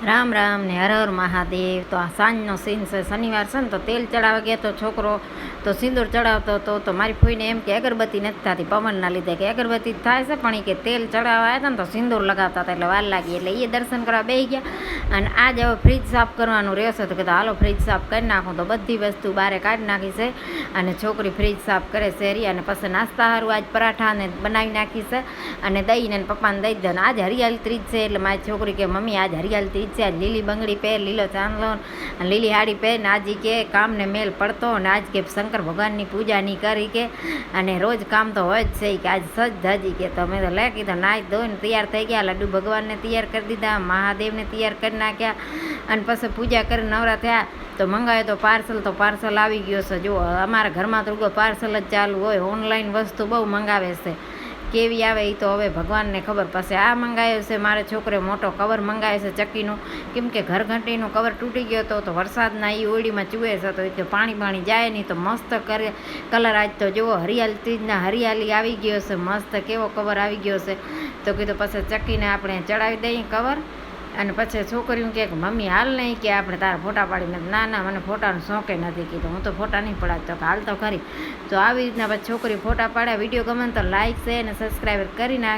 રામ રામ ને હર હર મહાદેવ. તો આ સાંજનો સીન છે, શનિવાર છે ને, તો તેલ ચડાવવા ગયા તો છોકરો તો સિંદૂર ચડાવતો હતો. તો મારી ફોઈને એમ કે અગરબત્તી નથી થતી પવનના લીધે, કે અગરબત્તી થાય છે પણ કે તેલ ચડાવવા આવ્યા હતા ને તો સિંદૂર લગાવતા હતા એટલે વાર લાગી, એટલે એ દર્શન કરવા બેસી ગયા. અને આજ હવે ફ્રીજ સાફ કરવાનું રહેશે તો કીધું હાલો ફ્રીજ સાફ કરી નાખું. તો બધી વસ્તુ બહાર કાઢી નાખી છે અને છોકરી ફ્રીજ સાફ કરે છે રી. અને પછી નાસ્તા સારું આજ પરાઠા ને બનાવી નાખી છે અને દહીં ને પપ્પાને દઈ દે. આજ હરિયાળી ત્રીજ છે એટલે મારી છોકરી કે મમ્મી આજ હરિયાળી ત્રીજ છે, આજ લીલી બંગડી પહેર, લીલો ચાંદલો લીલી હાડી પહેર ને આજ કે કામને મેલ પડતો અને આજ કે શંકર ભગવાનની પૂજા નહીં કરી કે અને રોજ કામ તો હોય જ છે કે આજ સજ ધજી કે. તો મેં તો લે કીધું નાહી ધોઈને તૈયાર થઈ ગયા, લડ્ડુ ભગવાનને તૈયાર કરી દીધા, મહાદેવને તૈયાર કરી નાખ્યા અને પછી પૂજા કરી નવરા થયા. તો મંગાવ્યો તો પાર્સલ આવી ગયો છે. જો અમારા ઘરમાં તો પાર્સલ જ ચાલુ હોય, ઓનલાઈન વસ્તુ બહુ મંગાવે છે, કેવી આવે એ તો હવે ભગવાનને ખબર. પછી આ મંગાવ્યો છે મારે છોકરે મોટો કવર મંગાવ્યો છે ચક્કીનું, કેમ કે ઘરઘંટીનું કવર તૂટી ગયો હતો તો વરસાદના એ ઓળીમાં ચૂવે છે તો એ પાણી જાય નહીં. તો મસ્ત કલર આજ તો જુઓ હરિયાળી ત્રીજના હરિયાળી આવી ગયો છે, મસ્ત કેવો કવર આવી ગયો છે. તો કીધું પછી ચક્કીને આપણે ચડાવી દઈએ કવર. અને પછી છોકરીઓ કહે કે મમ્મી હાલ નહીં કે આપણે તારા ફોટા પાડીને. ના મને ફોટાનો શોખે નથી કીધું, હું તો ફોટા નહીં પડાવતો, તો હાલ તો ખરી. તો આવી રીતના પછી છોકરી ફોટા પાડ્યા. વિડીયો ગમે તો લાઈક શેર અને સબસ્ક્રાઈબર કરી નાખ.